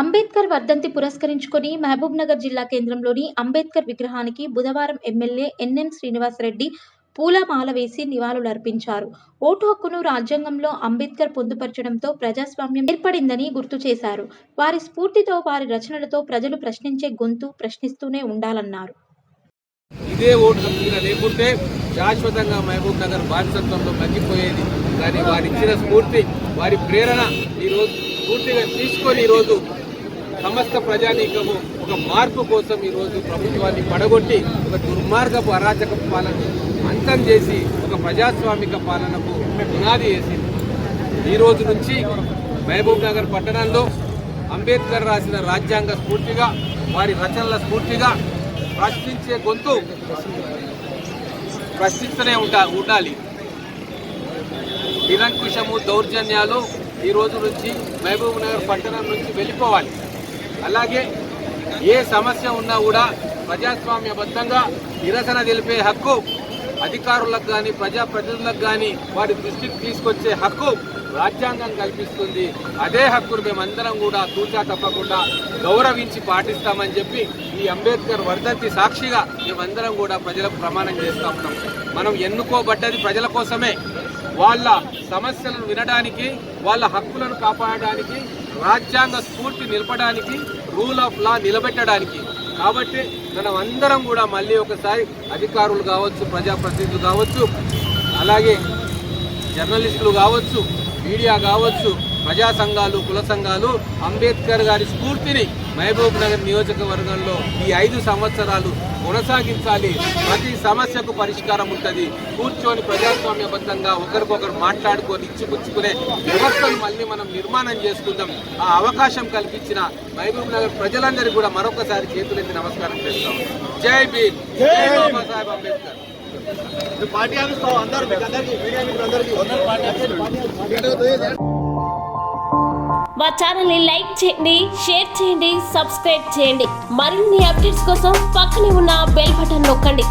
అంబేద్కర్ వర్ధంతి పురస్కరించుకొని మహబూబ్నగర్ జిల్లా కేంద్రంలోని అంబేద్కర్ విగ్రహానికి బుధవారం ఎమ్మెల్యే ఎన్ఎం శ్రీనివాసరెడ్డి పూలమాల వేసి నివాళులర్పించారు. ఓటు హక్కును రాజ్యాంగంలో అంబేద్కర్ పొందుపరచడంతో ప్రజాస్వామ్యం ఏర్పడిందని గుర్తు చేశారు. వారి స్ఫూర్తితో, వారి రచనలతో ప్రజలు ప్రశ్నించే గొంతు ప్రశ్నిస్తూనే ఉండాలన్నారు. ఇదే ఓటు హక్కు లేకుంటే శాశ్వతంగా మహబూబ్ నగర్ బానిసత్వంలో తగ్గిపోయేది. కానీ వారిచ్చిన స్ఫూర్తి, వారి ప్రేరణ ఈరోజు పూర్తిగా తీసుకొని ఈరోజు సమస్త ప్రజానీకము ఒక మార్పు కోసం ఈరోజు ప్రభుత్వాన్ని పడగొట్టి ఒక దుర్మార్గపు అరాచక పాలన అంతం చేసి ఒక ప్రజాస్వామిక పాలనకు పునాది వేసింది. ఈ రోజు నుంచి మహబూబ్ నగర్ పట్టణంలో అంబేద్కర్ రాసిన రాజ్యాంగ స్ఫూర్తిగా, వారి రచనల స్ఫూర్తిగా ప్రశ్నించే గొంతు ప్రశ్నిస్తూనే ఉండాలి. నిరంకుశము, దౌర్జన్యాలు ఈ రోజు నుంచి మహబూబ్ నగర్ పట్టణం నుంచి వెళ్ళిపోవాలి. అలాగే ఏ సమస్య ఉన్నా కూడా ప్రజాస్వామ్యబద్ధంగా నిరసన తెలిపే హక్కు అధికారులకు కానీ, ప్రజాప్రతినిధులకు కానీ వారి దృష్టికి తీసుకొచ్చే హక్కు రాజ్యాంగం కల్పిస్తుంది. అదే హక్కును మేమందరం కూడా తూచా తప్పకుండా గౌరవించి పాటిస్తామని చెప్పి ఈ అంబేద్కర్ వర్ధంతి సాక్షిగా మేమందరం కూడా ప్రజలకు ప్రమాణం చేస్తూ ఉన్నాం. మనం ఎన్నుకోబడ్డది ప్రజల కోసమే, వాళ్ళ సమస్యలను వినడానికి, వాళ్ళ హక్కులను కాపాడడానికి, రాజ్యాంగ స్ఫూర్తి నిలపడానికి, రూల్ ఆఫ్ లా నిలబెట్టడానికి. కాబట్టి మనం అందరం కూడా మళ్ళీ ఒకసారి అధికారులు కావచ్చు, ప్రజాప్రతినిధులు కావచ్చు, అలాగే జర్నలిస్టులు కావచ్చు, మీడియా కావచ్చు, ప్రజా సంఘాలు, కుల సంఘాలు అంబేద్కర్ గారి స్ఫూర్తిని మహబూబ్ నగర్ నియోజకవర్గంలో ఈ 5 సంవత్సరాలు కొనసాగించాలి. ప్రతి సమస్యకు పరిష్కారం ఉంటుంది. కూర్చొని ప్రజాస్వామ్యబద్ధంగా ఒకరికొకరు మాట్లాడుకొని ఇచ్చిపుచ్చుకునే వ్యవస్థను మళ్ళీ మనం నిర్మాణం చేసుకుందాం. ఆ అవకాశం కల్పించిన మహబూబ్ నగర్ ప్రజలందరికీ కూడా మరొకసారి చేతులెత్తి నమస్కారం చేస్తాం. జై భీమ్, జై బాబాసాహెబ్ అంబేద్కర్. మా ఛానల్ని లైక్ చేయండి, షేర్ చేయండి, సబ్స్క్రైబ్ చేయండి. మరిన్ని అప్డేట్స్ కోసం పక్కనే ఉన్న బెల్ బటన్ నొక్కండి.